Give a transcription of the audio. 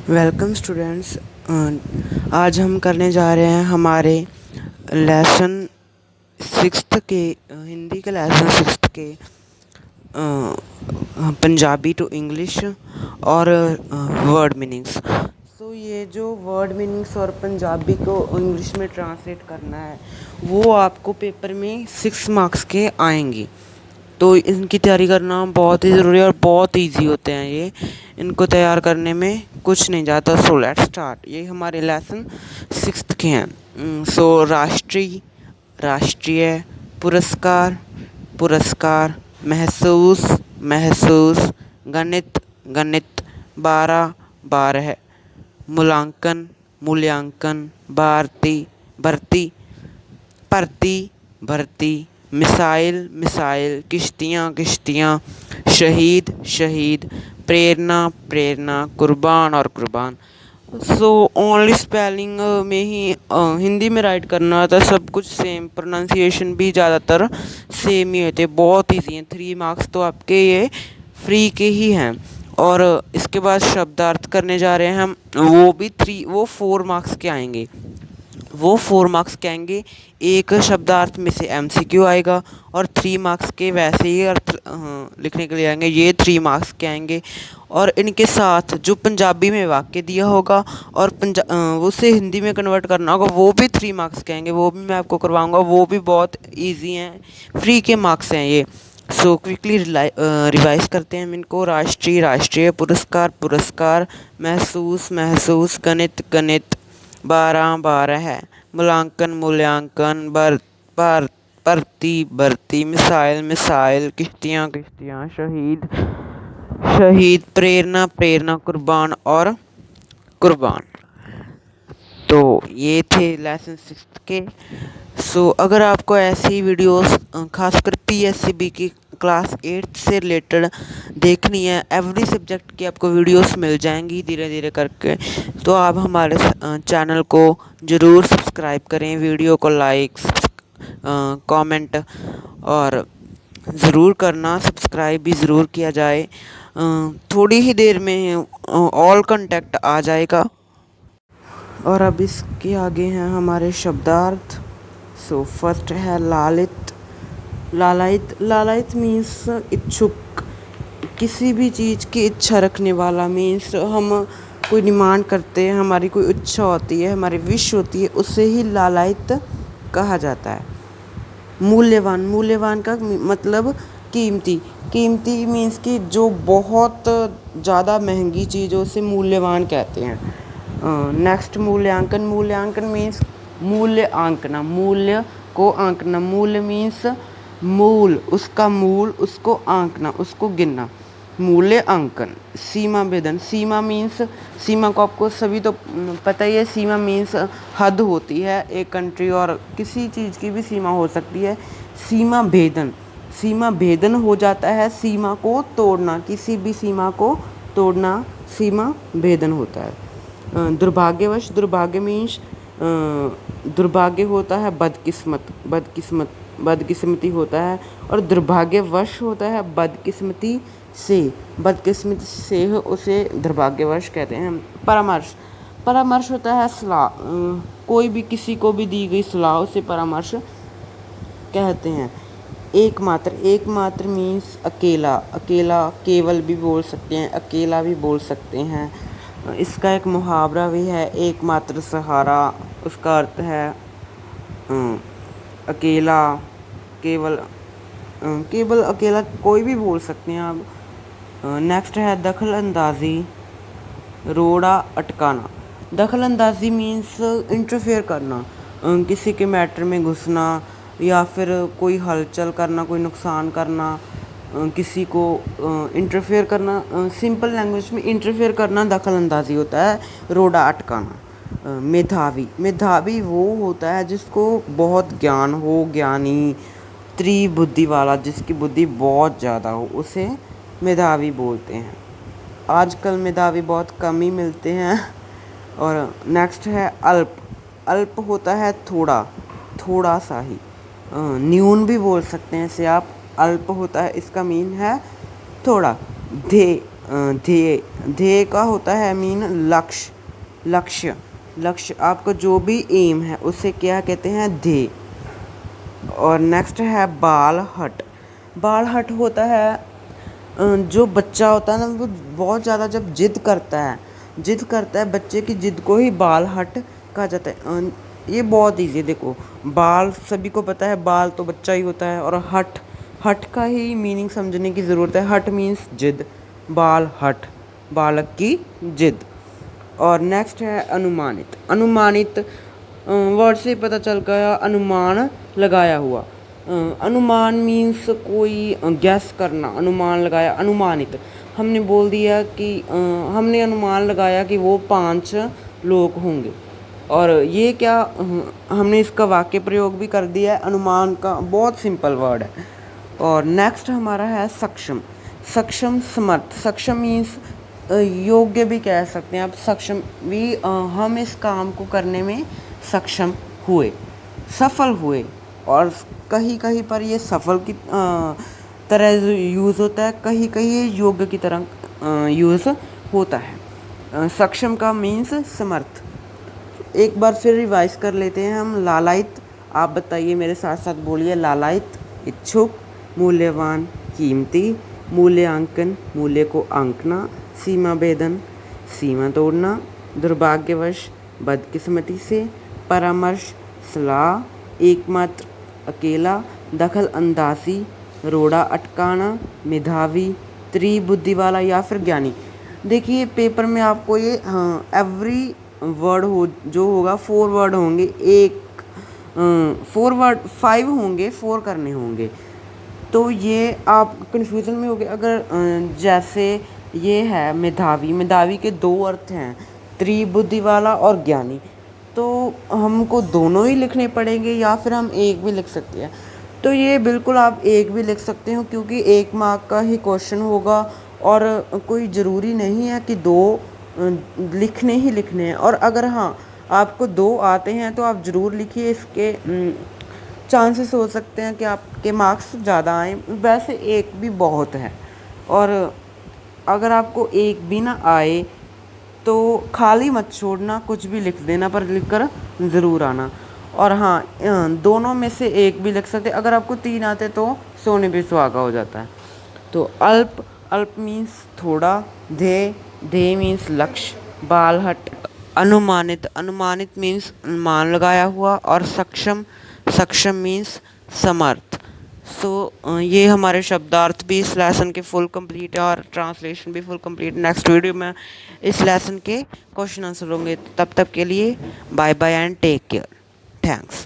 Welcome students. आज हम करने जा रहे हैं हमारे लेसन सिक्स्थ के हिंदी के लेसन सिक्स्थ के पंजाबी टू इंग्लिश और वर्ड मीनिंग्स। तो ये जो वर्ड मीनिंग्स और पंजाबी को इंग्लिश में ट्रांसलेट करना है वो आपको पेपर में 6 मार्क्स के आएंगी। तो इनकी तैयारी करना बहुत ही ज़रूरी है और बहुत ईजी होते हैं ये। इनको तैयार करने में कुछ नहीं जाता। So let's start. ये हमारे लेसन सिक्स्थ के हैं। सो राष्ट्रीय, पुरस्कार, पुरस्कार, महसूस, महसूस, गणित, गणित, 12, 12, मूल्यांकन, मूल्यांकन, भर्ती, भर्ती, भर्ती, भर्ती, मिसाइल, मिसाइल, किश्तियाँ, किश्तियाँ, शहीद, शहीद, प्रेरणा, प्रेरणा, कुर्बान और कुर्बान। सो ओनली स्पेलिंग में ही हिंदी में राइट करना था। सब कुछ सेम, प्रोनाउंसिएशन भी ज़्यादातर सेम ही होते, बहुत ईजी हैं। 3 मार्क्स तो आपके ये फ्री के ही हैं। और इसके बाद शब्दार्थ करने जा रहे हैं हम, वो 4 मार्क्स के आएंगे। वो 4 मार्क्स के आएंगे। एक शब्दार्थ में से एमसीक्यू आएगा और 3 मार्क्स के वैसे ही अर्थ लिखने के लिए आएंगे। ये 3 मार्क्स के आएंगे। और इनके साथ जो पंजाबी में वाक्य दिया होगा और उसे हिंदी में कन्वर्ट करना होगा, वो भी 3 मार्क्स के आएंगे। वो भी मैं आपको करवाऊंगा। वो भी बहुत ईजी हैं, फ्री के मार्क्स हैं ये। सो क्विकली रिवाइज करते हैं हम इनको। राष्ट्रीय, राष्ट्रीय, पुरस्कार, पुरस्कार, महसूस, महसूस, गणित, गणित, 12, 12 है, मूल्यांकन, मूल्यांकन, भर्ती, भर्ती, मिसाइल, मिसाइल, किश्तियाँ, किश्तियाँ, शहीद, शहीद, प्रेरणा, प्रेरणा, कुर्बान और कुर्बान। तो ये थे लेसन सिक्स्थ के। सो अगर आपको ऐसी वीडियोस खासकर पीएससीबी की क्लास 8 से रिलेटेड देखनी है, एवरी सब्जेक्ट की आपको वीडियोस मिल जाएंगी धीरे धीरे करके। तो आप हमारे चैनल को ज़रूर सब्सक्राइब करें, वीडियो को लाइक, कमेंट और ज़रूर करना, सब्सक्राइब भी ज़रूर किया जाए। थोड़ी ही देर में ऑल कांटेक्ट आ जाएगा। और अब इसके आगे हैं हमारे शब्दार्थ। सो फर्स्ट है लालित। लालायित, लालायित मीन्स इच्छुक, किसी भी चीज़ की इच्छा रखने वाला। मीन्स हम कोई डिमांड करते हैं, हमारी कोई इच्छा होती है, हमारी विश होती है, उसे ही लालायित कहा जाता है। मूल्यवान, मूल्यवान का मतलब कीमती। कीमती मीन्स कि जो बहुत ज़्यादा महंगी चीज़ है उसे मूल्यवान कहते हैं। नेक्स्ट मूल्यांकन। मूल्यांकन मीन्स मूल्य आंकना, मूल्य को आंकना। मूल्य मीन्स मूल, उसका मूल, उसको आंकना, उसको गिनना, मूल्य आंकन। सीमा भेदन। सीमा मीन्स, सीमा को आपको सभी तो पता ही है। सीमा मीन्स हद होती है एक कंट्री, और किसी चीज़ की भी सीमा हो सकती है। सीमा भेदन, सीमा भेदन हो जाता है सीमा को तोड़ना, किसी भी सीमा को तोड़ना सीमा भेदन होता है। दुर्भाग्यवश। दुर्भाग्य मीन्स दुर्भाग्य होता है बदकिस्मत, बदकिस्मत, बदकिस्मती होता है। और दुर्भाग्यवश होता है बदकिस्मती से, बदकिस्मती से उसे दुर्भाग्यवश कहते हैं। परामर्श। परामर्श होता है सलाह, कोई भी किसी को भी दी गई सलाह उसे परामर्श कहते हैं। एकमात्र। एकमात्र मीन्स अकेला, अकेला, केवल भी बोल सकते हैं, अकेला भी बोल सकते हैं। इसका एक मुहावरा भी है, एकमात्र सहारा। उसका अर्थ है अकेला, केवल, केवल अकेला, कोई भी बोल सकते हैं आप। नेक्स्ट है दखल अंदाज़ी, रोड़ा अटकाना। दखल अंदाज़ी मीन्स इंटरफेयर करना, किसी के मैटर में घुसना या फिर कोई हलचल करना, कोई नुकसान करना, किसी को इंटरफेयर करना। सिंपल लैंग्वेज में इंटरफेयर करना दखल अंदाज़ी होता है। रोड़ा अटकाना। मेधावी। मेधावी वो होता है जिसको बहुत ज्ञान हो, ज्ञानी, त्रिबुद्धि वाला, जिसकी बुद्धि बहुत ज़्यादा हो, उसे मेधावी बोलते हैं। आजकल मेधावी बहुत कम ही मिलते हैं। और नेक्स्ट है अल्प। अल्प होता है थोड़ा, थोड़ा सा ही, न्यून भी बोल सकते हैं इसे आप। अल्प होता है, इसका मीन है थोड़ा। ध्येय, ध्येय का होता है मीन लक्ष्य, लक्ष्य, लक्ष्य आपका जो भी एम है उसे क्या कहते हैं, ध्येय। और नेक्स्ट है बाल हट। बाल हट होता है जो बच्चा होता है ना, वो बहुत ज़्यादा जब जिद करता है, जिद करता है, बच्चे की जिद को ही बाल हट कहा जाता है। ये बहुत ईजी है, देखो बाल सभी को पता है, बाल तो बच्चा ही होता है, और हट, हट का ही मीनिंग समझने की ज़रूरत है। हट मीन्स जिद, बाल हट, बालक की जिद। और नेक्स्ट है अनुमानित। अनुमानित वर्ड से पता चल गया, अनुमान लगाया हुआ। अनुमान मीन्स कोई गैस करना, अनुमान लगाया। अनुमानित हमने बोल दिया कि हमने अनुमान लगाया कि वो 5 लोग होंगे, और ये क्या हमने इसका वाक्य प्रयोग भी कर दिया है। अनुमान का बहुत सिंपल वर्ड है। और नेक्स्ट हमारा है सक्षम। सक्षम समर्थ, सक्षम मीन्स योग्य भी कह सकते हैं आप। सक्षम भी हम इस काम को करने में सक्षम हुए, सफल हुए। और कहीं कहीं पर ये सफल की तरह यूज़ होता है, कहीं कहीं ये योग्य की तरह यूज़ होता है। सक्षम का मीन्स समर्थ। एक बार फिर रिवाइज कर लेते हैं हम। लालायित, आप बताइए मेरे साथ साथ बोलिए, लालायित इच्छुक, मूल्यवान कीमती, मूल्यांकन मूल्य को आंकना, सीमा भेदन सीमा तोड़ना, दुर्भाग्यवश बदकिस्मती से, परामर्श सलाह, एकमात्र अकेला, दखल अंदाजी रोड़ा अटकाना, मेधावी, त्रिबुद्धि वाला या फिर ज्ञानी। देखिए पेपर में आपको ये एवरी वर्ड हो जो होगा 4 वर्ड होंगे, एक 4 वर्ड 5 होंगे, 4 करने होंगे। तो ये आप कन्फ्यूज़न में हो गए अगर जैसे ये है मेधावी, मेधावी के 2 अर्थ हैं, त्रिबुद्धि वाला और ज्ञानी। तो हमको दोनों ही लिखने पड़ेंगे या फिर हम एक भी लिख सकते हैं। तो ये बिल्कुल आप एक भी लिख सकते हो, क्योंकि 1 मार्क का ही क्वेश्चन होगा, और कोई ज़रूरी नहीं है कि 2 लिखने ही लिखने हैं। और अगर हाँ आपको 2 आते हैं तो आप ज़रूर लिखिए, इसके चांसेस हो सकते हैं कि आपके मार्क्स ज़्यादा आएँ। वैसे एक भी बहुत है, और अगर आपको एक भी ना आए तो खाली मत छोड़ना, कुछ भी लिख देना, पर लिख कर ज़रूर आना। और हाँ दोनों में से एक भी लिख सकते। अगर आपको 3 आते तो सोने पे सुहागा हो जाता है। तो अल्प, अल्प मीन्स थोड़ा, ध्येय, ध्येय मीन्स लक्ष्य, बालहट अनुमानित, अनुमानित मीन्स अनुमान लगाया हुआ, और सक्षम, सक्षम मीन्स समर्थ। सो ये हमारे शब्दार्थ भी इस लेसन के फुल कंप्लीट है, और ट्रांसलेशन भी फुल कंप्लीट। नेक्स्ट वीडियो में इस लेसन के क्वेश्चन आंसर होंगे। तब तक के लिए bye bye and take care. Thanks.